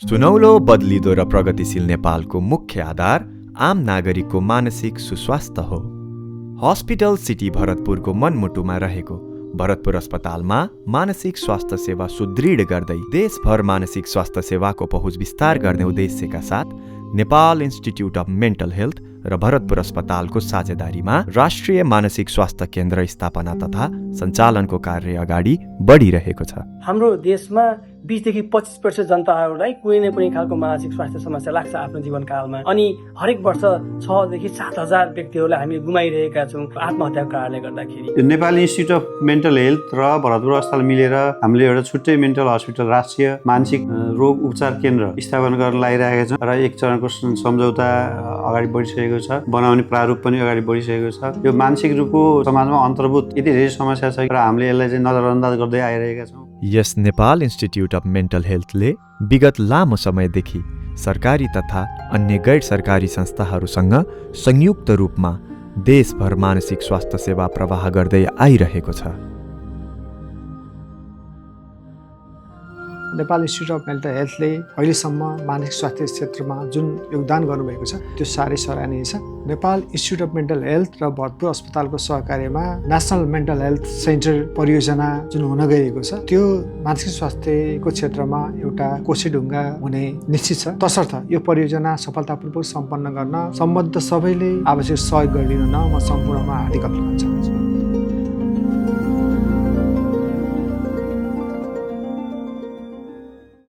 सुनौलो बदलिदो र प्रगतिशील नेपालको मुख्य आधार आम नागरिकको मानसिक सुस्वास्थ्य हो। हस्पिटल सिटी भरतपुरको मनमुटुमा रहेको भरतपुर अस्पतालमा मानसिक स्वास्थ्य सेवा सुदृढ गर्दै देशभर मानसिक स्वास्थ्य सेवाको पहुँच विस्तार गर्ने उद्देश्यका साथ Nepal institute of mental health र भरतपुर अस्पतालको साझेदारीमा राष्ट्रिय मानसिक स्वास्थ्य केन्द्र स्थापना तथा सञ्चालनको कार्य अगाडि बढिरहेको छ। हाम्रो देशमा 20 देखि 25% जनताहरूलाई कुनै न कुनै खालको मानसिक स्वास्थ्य समस्या लाग्छ आफ्नो जीवनकालमा। अनि हरेक वर्ष 6 देखि 7,000 व्यक्तिहरूलाई हामी गुमाइरहेका छौँ आत्महत्याको कारणले गर्दाखेरि। Nepal institute of mental health र भरतपुर अस्पताल मिलेर हामीले एउटा छुट्टै मेन्टल हस्पिटल राष्ट्रिय मानसिक रोग उपचार केन्द्र स्थापना गर्न लागिरहेका छौँ र एक चरणको सम्झौता अगाडि बढिसकेको छ, बनाउने प्रारूप पनि अगाडि बढिसकेको छ। यो मानसिक रूपको समाजमा अन्तर्भूत यति धेरै समस्या छ र हामीले यसलाई चाहिँ नजरअन्दाज गर्दै आइरहेका छौँ। यस नेपाल इन्स्टिच्युट अफ मेन्टल हेल्थले विगत लामो समयदेखि सरकारी तथा अन्य गैर सरकारी संस्थाहरूसँग संयुक्त रूपमा देशभर मानसिक स्वास्थ्य सेवा प्रवाह गर्दै आइरहेको छ। नेपाल इन्स्टिच्युट अफ मेन्टल हेल्थले अहिलेसम्म मानसिक स्वास्थ्य क्षेत्रमा जुन योगदान गर्नुभएको छ त्यो साह्रै सराहनीय छ। Nepal institute of mental health र भरतपुर अस्पतालको सहकार्यमा नेसनल मेन्टल हेल्थ सेन्टर परियोजना जुन हुन गइरहेको छ त्यो मानसिक स्वास्थ्यको क्षेत्रमा एउटा कोसेढुङ्गा हुने निश्चित छ। तसर्थ यो परियोजना सफलतापूर्वक सम्पन्न गर्न सम्बद्ध सबैले आवश्यक सहयोग गरिदिन म सम्पूर्णमा हार्दिक अभिनन्दन चाहन्छु।